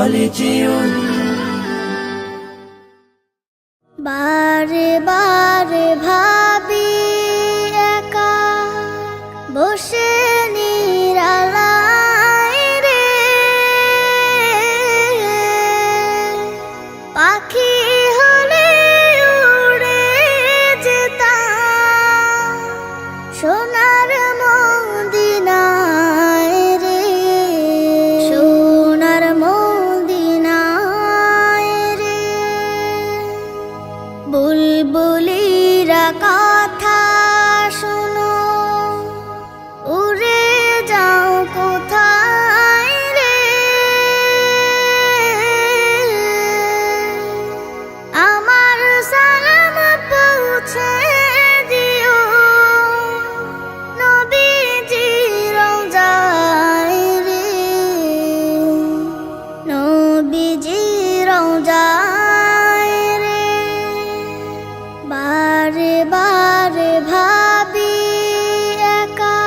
কলেজিয়ম। বারে বারে ভাবি একা বসে নিরালায় রে, পাখি হলে উড়ে যেতাম সোনার মদিনায় রে, সোনার মদিনায় রে। বুলবুলিরা কথা শোনো, উড়ে যাও কোথায় রে, আমার সালাম পৌঁছে দিও নবীজি রওজায় রে, নবীজি রওজায় রে। বারে বারে ভাবি একা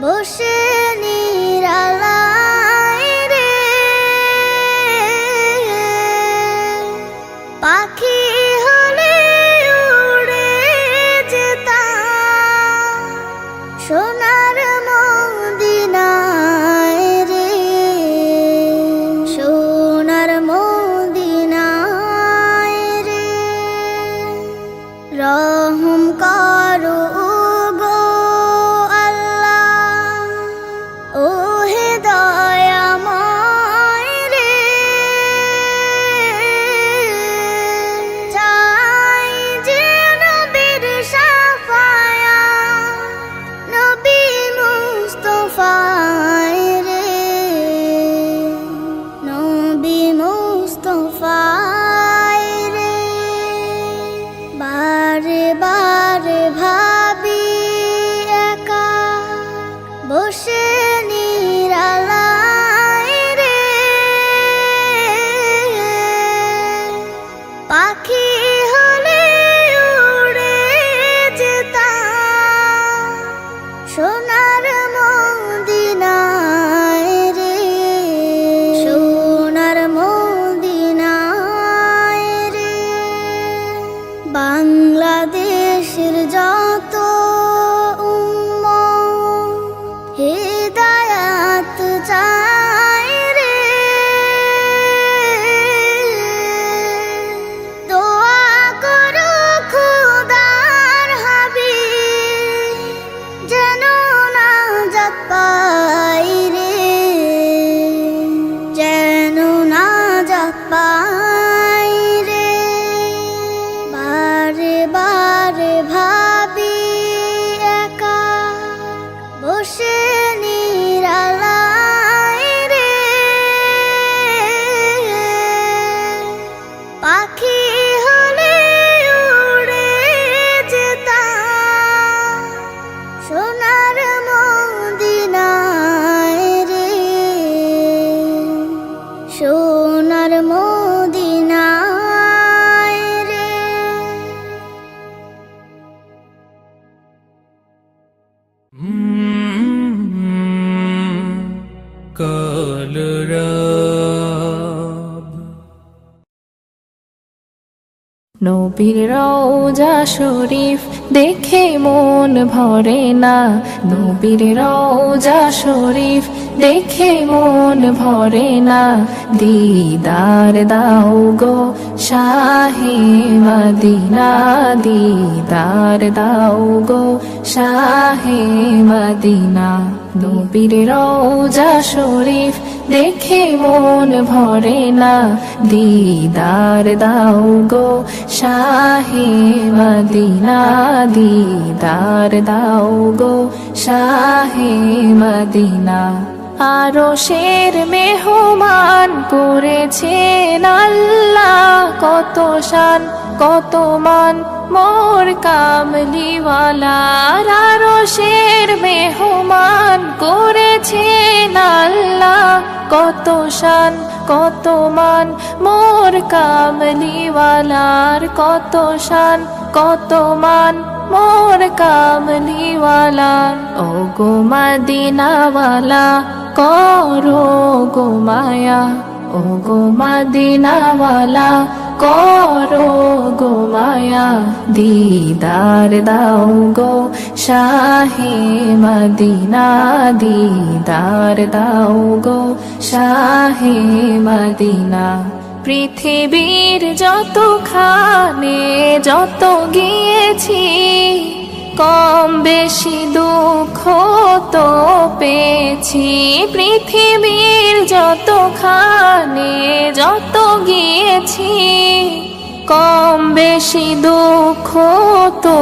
বসে নিরালায় রে, পাখি হলে উড়ে যেতাম সোনার মদিনায় রে, সোনার মদিনায় রে। রহম করো গো আল্লাহ, ও হে দয়াময় রে, চাই যে নবীর শাফায়াত, নবী মুস্তাফায় রে, নবী মুস্তাফায় রে। বারে বারে ভাবি একা বসে নিরালায় রে, পাখি হলে উড়ে যেতাম সোনার মদিনায় রে, সোনার মদিনায় রে। বাংলাদেশের যত উম্মত হিদায়াত চায় রে, দোয়া করো খোদার হাবিব যেন নাজাত পাই রে, যেন নাজাত পাই রে। বারে বারে ভাবি একা বসে নিরালায় রে, পাখি হলে উড়ে যেতাম সোনার মদিনায় রে, সোনার মদিনায় রে। কলরব নবীর রওজা শরীফ দেখে মন ভরে না, নবীর রওজা শরীফ দেখে মন ভরে না। দিদার দাও গো শাহে মদিনা, দিদার দাও গো শাহে মদিনা। নবীর রওজা শরীফ দেখে মন ভরে না, দিদার দাও গো শাহে মদিনা, দিদার দাও গো শাহে মদিনা। আরশের মেহমান করেছেন আল্লাহ, কত শান কত মান মোর কামলিওয়ালার। আরশের মেহমান করেছেন আল্লাহ, কত শান কত মান মোর কামলিওয়ালার, কত শান কত মান মোর কামলিওয়ালার। ও গো মদিনাওয়ালা করো গো মায়া, ও ও গো মদিনাওয়ালা করো গো মায়া দিদার দাও গো শাহে মদিনা দিদার দাও গো শাহে মদিনা পৃথিবীর যতখানে যত গিয়েছি কম বেশি দুঃখ তো পেয়েছি পৃথিবীর যতখানে যত গিয়েছি কম বেশি দুঃখ তো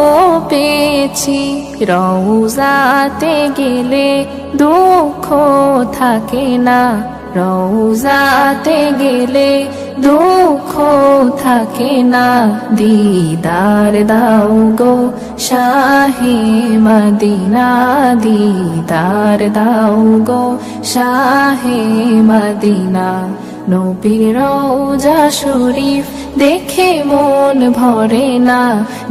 পেয়েছি রওজাতে গেলে দুঃখ থাকে না রওজাতে গেলে দুঃখ থাকে না দিদার দাও গো শাহে মদিনা দিদার দাও গো শাহে মদিনা নবীর রওজা শরীফ দেখে মন ভরে না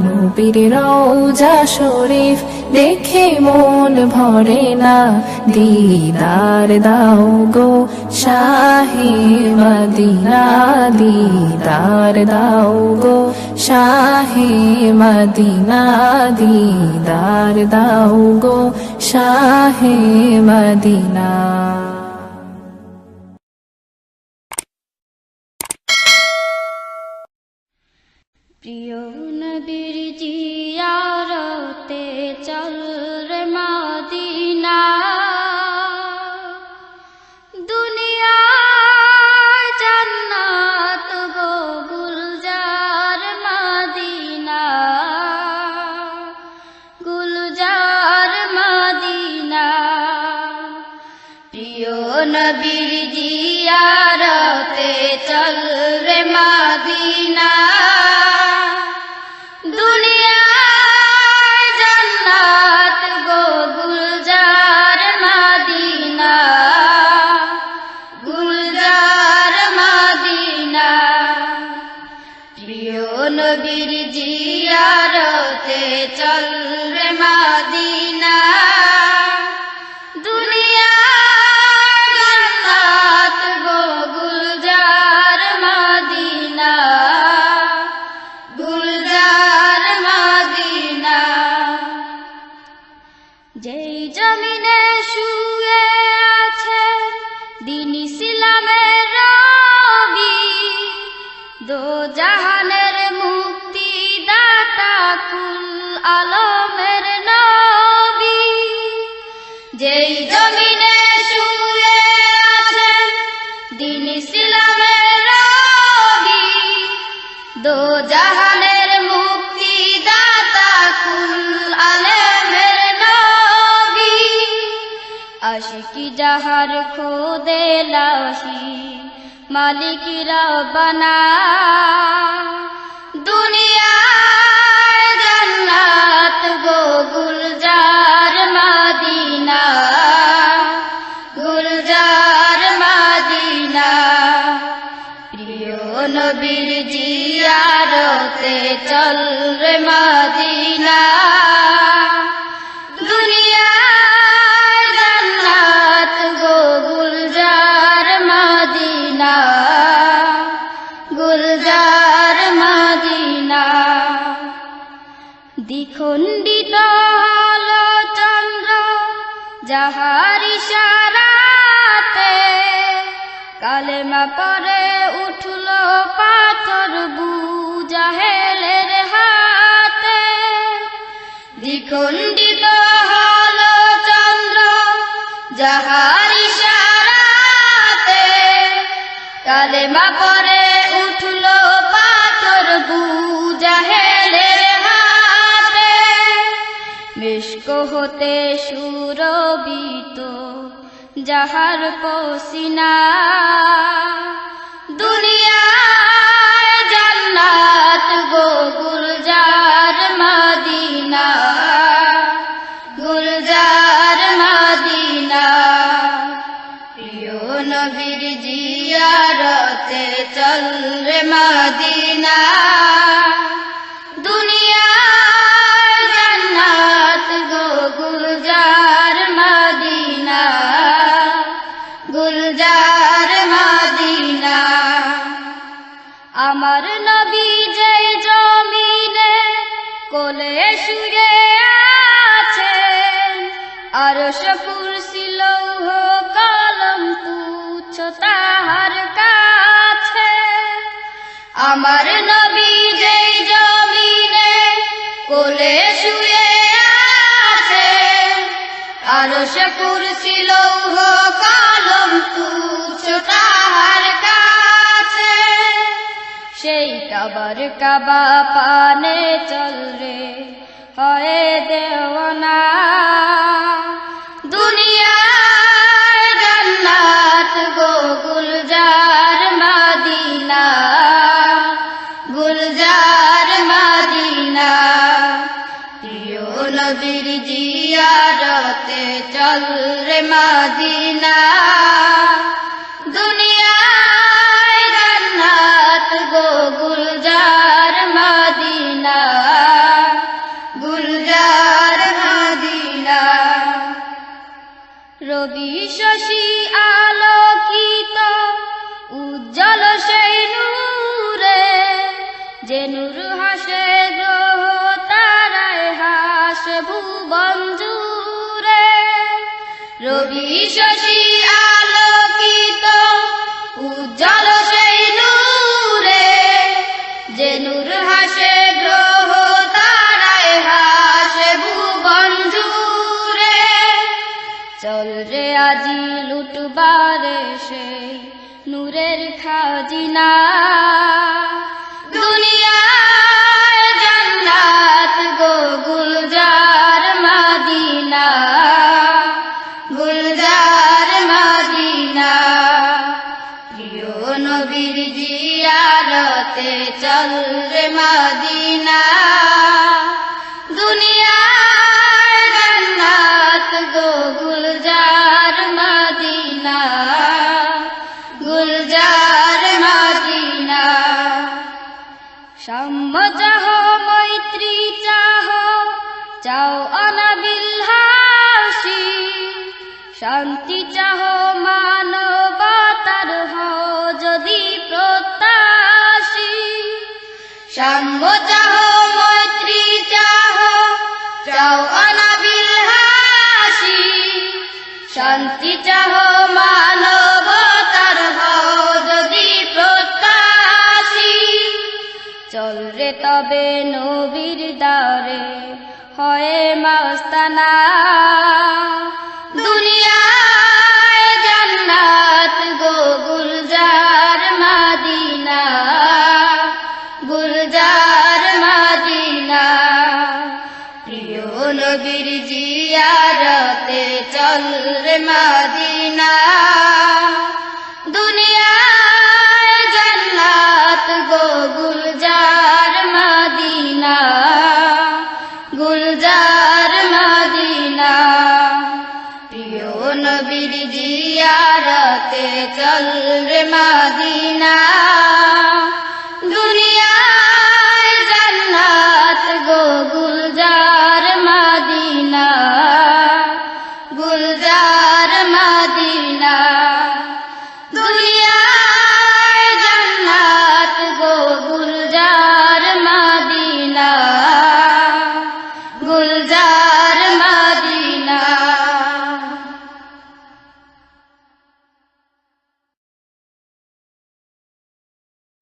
নবীর রওজা শরীফ দেখে মন ভরে না দিদার দাও গো শাহে মদিনা দিদার দাও গো শাহে মদিনা দিদার দাও গো শাহে মদিনা প্রিয় নবীর জিয়ারতে চল রে মদিনা দুনিয়া জান্নাত গো গুলজার মদিনা গুলজার মদিনা প্রিয় নবীর জিয়ারতে চল রে মদিনা নবীর জিয়ারতে চল রে মদিনা দুনিয়া জান্নাত গো গুলজার মদিনা গুলজার মদিনা যেই জমিনে শুয়ে আছে দ্বীন ইসলামের রবি দো জাহানের আলমের নবী যেই জমিনে শুয়ে আছেন দ্বীন ইসলামের রবি দো জাহানের মুক্তি দাতা কুল আলমের নবী আশিকি যাহার খোদে লাহি মালিক রব্বানা দুনিয়া গুলজার মদিনা গুলজার মদিনা প্রিয় নবীর জিয়ারতে চল রে মদিনা দুনিয়া জান্নাত গো গুলজার মদিনা গুলজার মদিনা দ্বিখণ্ডিত হলো চন্দ্র যাহার ইশারাতে কালেমা পরে উঠল পাথর বুজাহেলের হাতে দ্বিখণ্ডিত হলো চন্দ্র যাহার ইশারাতে কালেমা পরে উঠল পাথর বুজাহেলের মিশক হতে সুরবিত যাহার পসিনা দুনিয়া জান্নাত গো গুলজার মদিনা গুলজার মদিনা প্রিয় নবীর জিয়ারতে চল রে মদিনা দুনিয়া জান্নাত গো গুলজার মদিনা গুলজার মদিনা আরশ কুরসি লৌহ কলম তুচ্ছ তাহার কাছে। আমার নবী যেই জমিনে কোলে শুয়ে আছে, আরশ কুরসি লৌহ কলম তুচ্ছ তাহার কাছে। সেই কাবার কাবা পানে চল রে হয়ে দেওয়ানা, দুনিয়ায় জান্নাত গো গুলজার মদিনা, গুলজার মদিনা। প্রিয় নবীর জিয়ারতে চল রে মদিনা, দুনিয়ায় জান্নাত গো গুলজার মদিনা, গুলজার মদিনা। রবি শশী আলোকিত উজ্জ্বল সেই নূরে, যে নূর হাসে গ্রহ তারায় হাসে ভুবন জুড়ে। রবি শশী আলোকিত উজ্জ্বল সেই নূরে, যে নূর হাসে গ্রহ তারায় হাসে ভুবন জুড়ে। চল রে আজি লুটবারে সেই নূরের খাজিনা, দুনিয়ায় জান্নাত গো গুলজার মদিনা, গুলজার মদিনা। প্রিয় নবীর জিয়ারতে চল রে মদিনা, দুনিয়ায় জান্নাত গো গুলজার মদিনা, গুলজার মদিনা। সাম্য চাহ মৈত্রী চাহ চাও অনাবিল হাসি, শান্তি চাহ মানবতার হও যদি প্রত্যাশী। সাম্য চাহ মৈত্রী চাহ চাও অনাবিল হাসি, শান্তি চাহ মানবতার হও যদি প্রত্যাশী। চল রে তবে নবীর দ্বারে হয়ে মাস্তানা, দুনিয়ায় জান্নাত গো গুলজার মদিনা, গুলজার মদিনা। প্রিয় নবীর জিয়ারতে চল রে মদিনা, দুনিয়ায় জান্নাত গো গুলজার মদিনা, গুলজার মদিনা। প্রিয় নবীর জিয়ারতে চল রে মদিনা, দুনিয়ায় জান্নাত গো গুলজার মদিনা, গুলজার মদিনা। দুনিয়ায় জান্নাত গো গুলজার মদিনা, গুলজার মদিনা।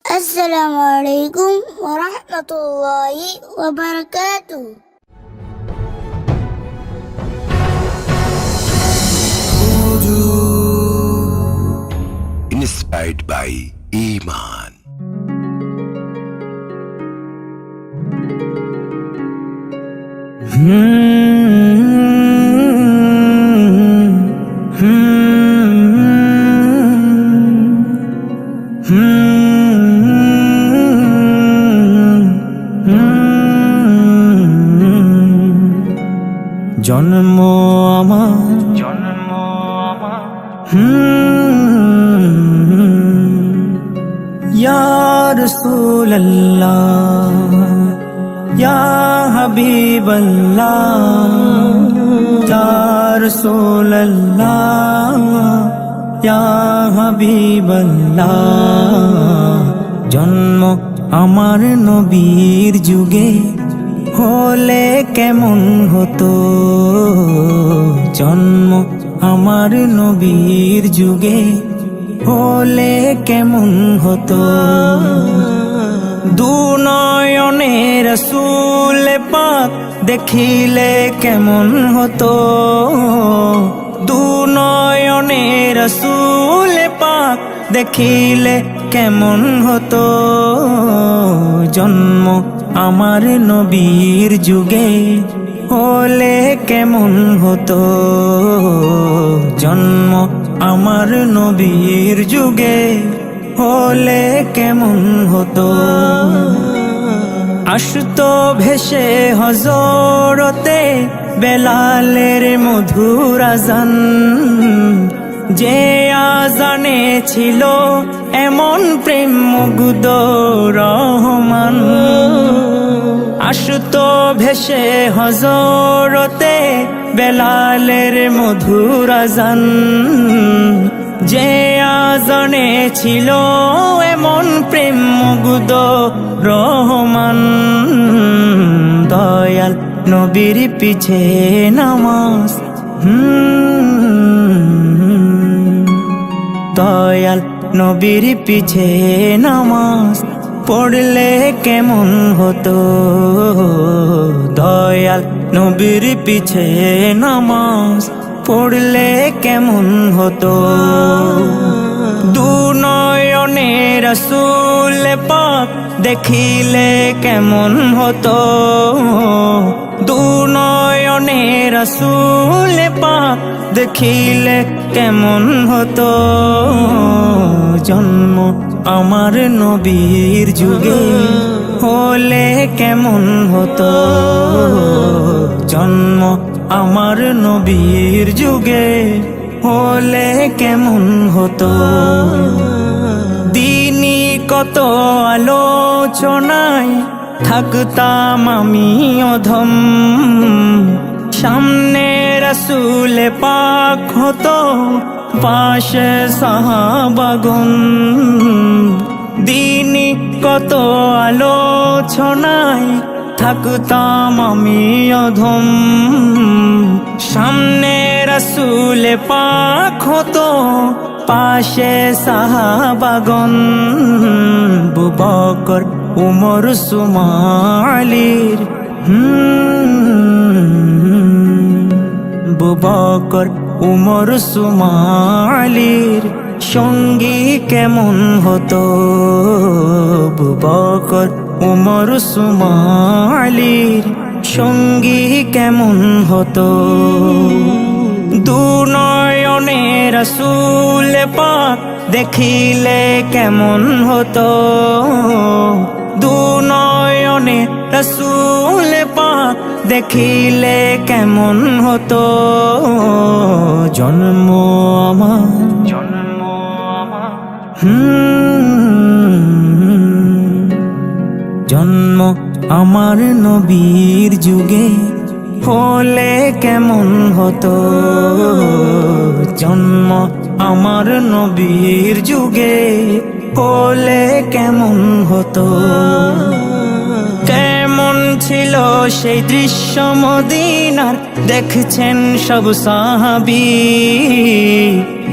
আসসালামু আলাইকুম ওয়া রাহমাতুল্লাহি ওয়া বারাকাতুহু। Inspired by Iman. জন্ম আমার ইয়া রাসূলুল্লাহ ইয়া হাবিবাল্লাহ ইয়া রাসূলুল্লাহ ইয়া হাবিবাল্লাহ। জন্ম আমার নবীর যুগে হলে কেমন হতো জন্ম আমার নবীর যুগে হলে কেমন হতো দুনয়নে রাসূল পাক দেখিলে কেমন হতো দুনয়নে রাসূল পাক দেখিলে কেমন হতো জন্ম আমার নবীর যুগে হলে কেমন হতো জন্ম আমার নবীর যুগে হলে কেমন হতো আসতো ভেসে হযরতে বেলালের মধুর আযান যে আযানে ছিল এমন প্রেম মুগ্ধ রহমান আসতো ভেসে হযরতে বেলালের মধুর আযান যে আযানে ছিল এমন প্রেম মুগ্ধ রহমান দয়াল নবীর পিছে নামাজ দয়াল নবীর পিছে নামাজ পড়লে কেমন হতো দয়াল নবীর পিছে নামাজ পড়লে কেমন হতো দুনয়নে রাসূল পাক দেখিলে কেমন হতো দুনয়নে রাসূল পাক দেখিলে কেমন হতো জন্ম আমার নবীর যুগে হলে কেমন হতো জন্ম আমার নবীর যুগে হলে কেমন হতো দিনই কত আলোচনায় থাকতাম আমি অধম সামনে রাসূল পাক হতো পাশে সাহাবাগণ দিনই কত আলোচনায় থাকতাম আমি অধম সামনে রাসূল পাক হতো পাশে সাহাবাগণ আবু বকর উমর উসমান আলীর আবু বকর উমর উসমান আলীর সঙ্গী কেমন হতো আবু বকর উমর উসমান আলীর সঙ্গী কেমন হতো দুনয়নে রাসূল পাক দেখিলে কেমন হতো দুনয়নে রাসূল পাক দেখিলে কেমন হতো জন্ম আমার জন্ম আমার নবীর যুগে হলে কেমন হতো জন্ম আমার নবীর যুগে হলে কেমন হতো কেমন ছিল সেই দৃশ্য মদিনার দেখছেন সব সাহাবী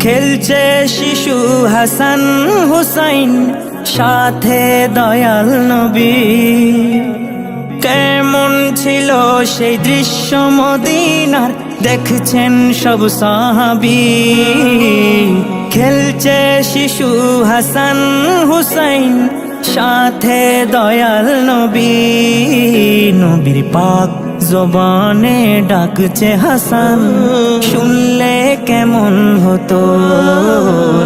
খেলছে শিশু হাসান হুসাইন সাথে দয়াল নবী কেমন ছিল সেই দৃশ্য মদিনার দেখছেন সব সাহাবী খেলছে শিশু হাসান হুসাইন সাথে দয়াল নবী নবীর পাক জবানে ডাকছে হাসান শুনলে কেমন হতো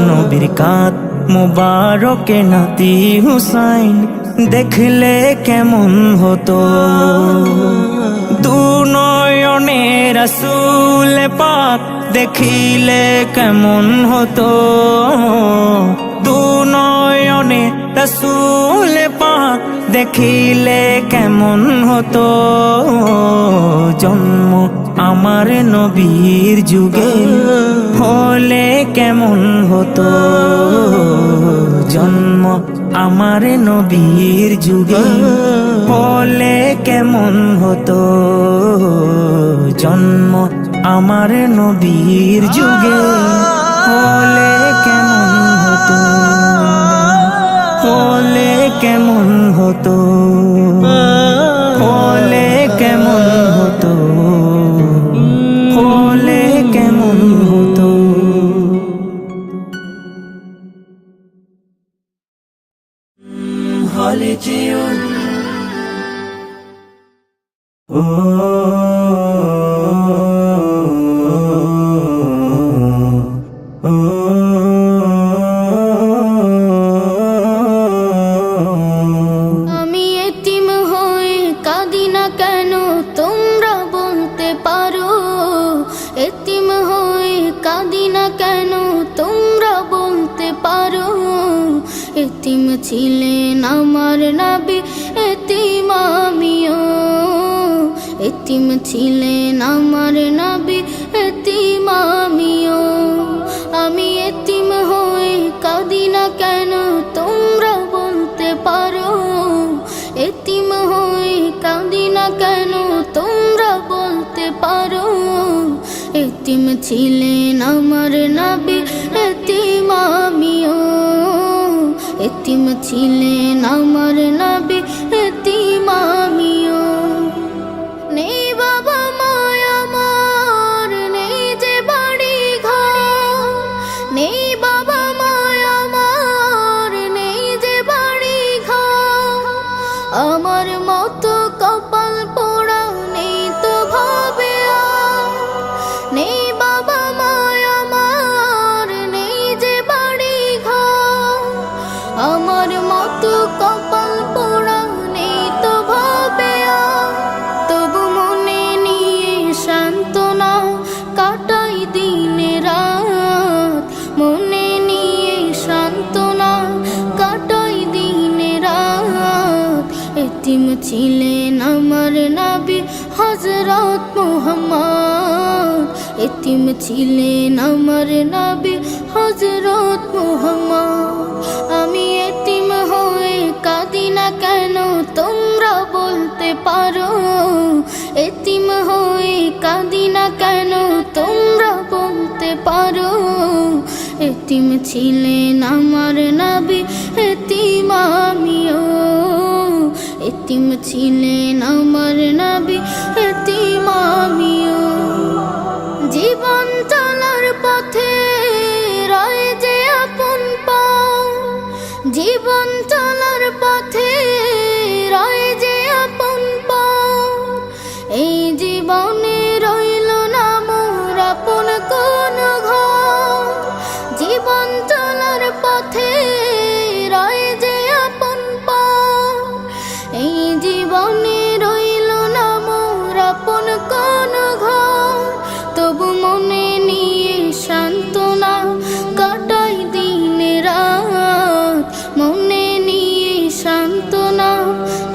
নবীর কাঁধ মুবারকে নাতি হুসাইন দেখলে কেমন হতো দুনয়নে রাসূল পাক দেখিলে কেমন হতো দুনয়নে রাসূল পাক দেখিলে কেমন হতো জন্ম আমার নবীর যুগে হলে কেমন হতো জন্ম আমার নবীর যুগে হলে কেমন হতো জন্ম আমার নবীর যুগে, হলে কেমন হতো, হলে কেমন হতো, হলে কেমন হতো, হলে কেমন হতো। হলে যেও ও আমি এতিম হয়ে কাঁদি না কেন তোমরা বলতে পারো, এতিম হয়ে কাঁদি না কেন তোমরা বলতে পারো। এতিম ছিলেন আমার নবী, এতিম আমিও, এতিম ছিলেন আমার নবী, এতিম আমিও। আমি এতিম হয়ে কাঁদি না কেন তোমরা বলতে পারো, এতিম হয়ে কাঁদি না কেন তোমরা বলতে পারো। এতিম ছিলেন আমার নবী, এতিম আমিও, এতিম ছিলেন আমার নবী, এতিম আমিও। নেই বাবা মায় আমার, নেই যে বাড়ি ঘর, নেই বাবা মায় আমার, নেই যে বাড়ি ঘর। আমার মতো কপাল পোড়া নেই তো ভাবে আর, নেই বাবা মায় আমার, নেই যে বাড়ি ঘর। আমার মতো কপাল পোড়া নেই তো ভাবে আর, তবু মনে নিয়ে সান্ত্বনা কাটাই দিনে রাত, মনে নিয়ে সান্ত্বনা কাটাই দিনে রাত। এতিম ছিলেন আমার নবী হযরত মুহাম্মদ, এতিম ছিলেন আমার নবী হযরত মুহাম্মদ। আমি এতিম হয়ে কাঁদি না কেন তোমরা বলতে পারো, এতিম হয়ে কাঁদি না কেন তোমরা বলতে পারো। এতিম ছিলেন আমার নবী, এতিম আমিও, এতিম ছিলেন আমার নবী, এতিম আমিও। জীবন চলার পথে রয় যে আপন পাও, জীবন চলার পথে রয় যে আপন পাও। এই জীবনে রইল না মোর আপন কোন ঘর, জীবন চলার পথে রয় যে আপন পাও। এই জীবনে রইল না মোর আপন কোন ঘর, তবু মনে নিয়ে সান্ত্বনা কাটাই দিনে রাত, মনে নিয়ে সান্ত্বনা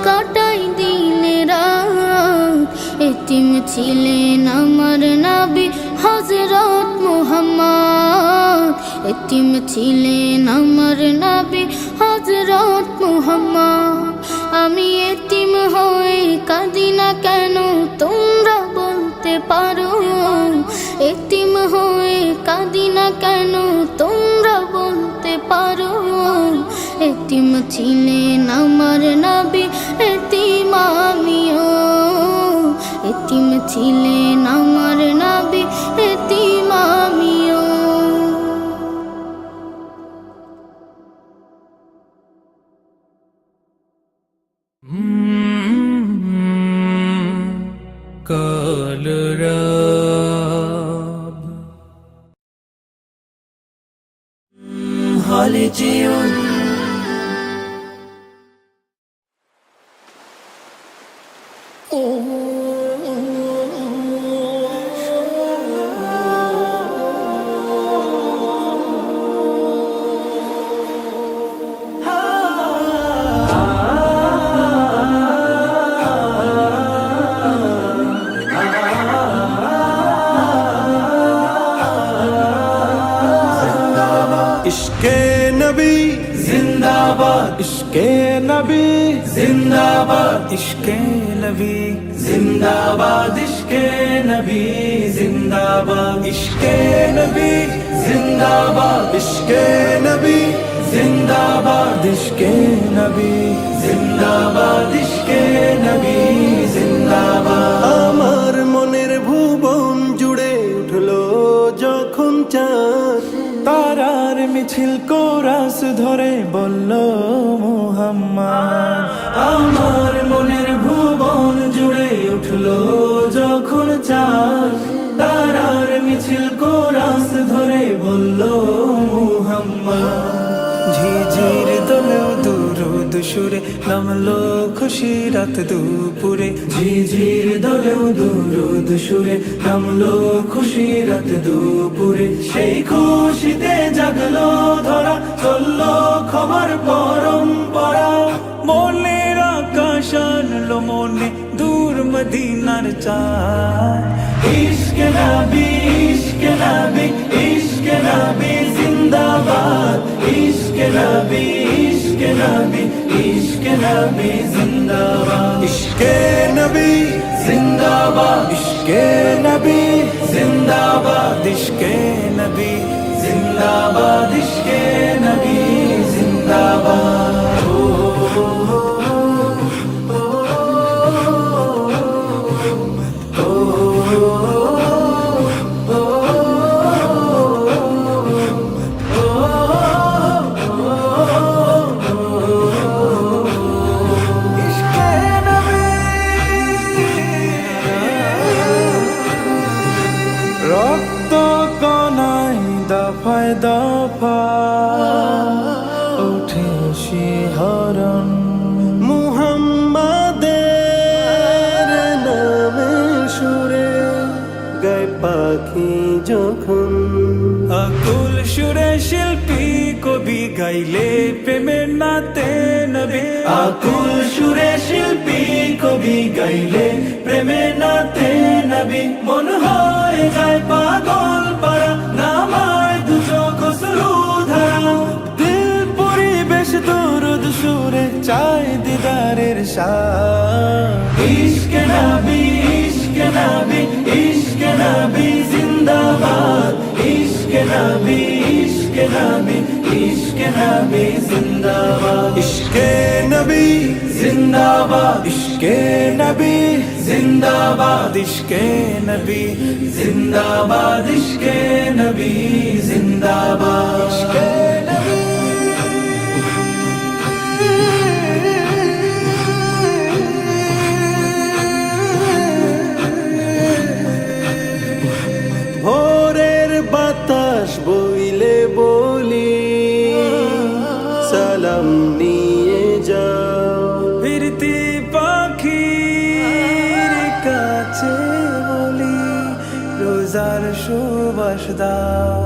কাটাই দিনে রাত। এতিম ছিলেন আমার নবী হযরত মুহাম্মদ, এতিম ছিলেন আমার নবী হযরত মুহাম্মদ। আমি এতিম হয়ে কাঁদি না কেন তোমরা বলতে পারো, এতিম হয়ে কাঁদি না কেন তোমরা বলতে পারো। এতিম ছিলেন আমার নবী, এতিম আমিও, এতিম ছিলেন আমার নবী, এতিম আমিও। কালরাব হলে যেও इश्क़े नबी जिंदाबाद इश्के नबी जिंदाबाद इश्के नबी जिंदाबाद इश्के नबी जिंदाबाद इश्के नबी जिंदाबाद इश्के नबी जिंदाबाद इश्के नबी जिंदाबाद इश्के नबी जिंदाबाद আমার মনের ভুবন জুড়ে উঠলো যখন চাঁদ, তারার মিছিল কোরাস ধরে বলল মুহাম্মদ। আমার মনের ভুবন জুড়ে উঠলো যখন চাঁদ, তারার মিছিল কোরাস ধরে বলল মুহাম্মদ। ঝিঝির দোলেও দুরুদ সুরে নামলো খুশি রাত দুপুরে, ঝিঝির দোলেও দুরুদ সুরে নামলো খুশি রাত দুপুরে। সেই খুশিতে জাগলো ধরা, চললো খবর পরম্পরা। মনের আকাশ আনলো মনে দূর মদিনার চাঁদ। ইশকে নবী ইশকে নবী ইশকে নবী জিন্দাবাদ ইশকে নবী ইশকে নবী ইশকে নবী জিন্দাবাদ ইশকে নবী জিন্দাবাদ ইশকে নবী জিন্দাবাদ ইশকে নবী জিন্দাবাদ ইশকে নবী জিন্দাবাদ। রক্ত কণায় দফায় দফা উঠে শিহরণ, মুহাম্মাদের নামে সুরে গায় পাখি যখন। আকুল সুরে শিল্পী কবি গাইলে প্রেমের নাতে নবী। আকুল সুরে শিল্পী কবি গাইলে প্রেমের নাতে নবী। মন হয় যায় পাগল পারা, নামায় দু চোখ অশ্রু ধারা। দিল পরিবেশ দরুদ সুরে চাই দিদারের শাহ। ইশকে নবী ইশকে নবী ইশকে নবী জিন্দাবাদ ইশকে নবী ইশকে নবী ইশকে নবী জিন্দাবাদ ইশকে নবী জিন্দাবাদ ইশকে নবী জিন্দাবাদ ইশকে নবী জিন্দাবাদ ইশকে নবী জিন্দাবাদ ইশকে নবী। ভোরের বাতাস বইলে বলি সালাম নিয়ে যাও, ফিরতি পাখির কাছে বলি রোজার সুবাস দাও।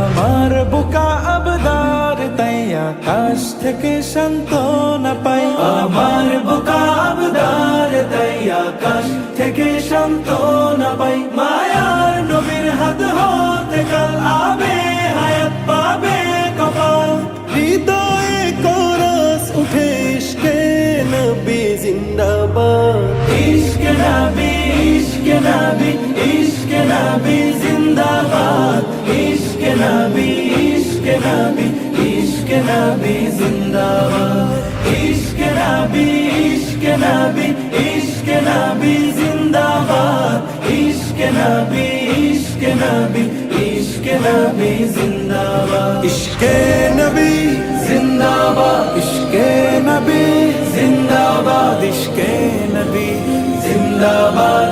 আমার বুকা আবদার তাই আকাশ থেকে সান্ত্বনা পাই। আমার বুকা আবদার তাই আকাশ থেকে সান্ত্বনা পাই। মায়ার নবীর হাত হতে কাল আবে হায়াত পাবে কপাল। হৃদয়ে কোরাস উঠে ইশকে নবী জিন্দাবাদ ইশকে নবী ইশকে নবী ইশকে নবী জিন্দাবাদ ইশকে নবী ইশকে নবী ইশকে নবী জিন্দাবাদ ইশকে নবী ইশকে নবী ইশকে নবী জিন্দাবাদ ইশকে নবী ইশকে নবী ইশকে নবী জিন্দাবাদ ইশকে নবী জিন্দাবাদ ইশকে নবী জিন্দাবাদ ইশকে নবী জিন্দাবাদ।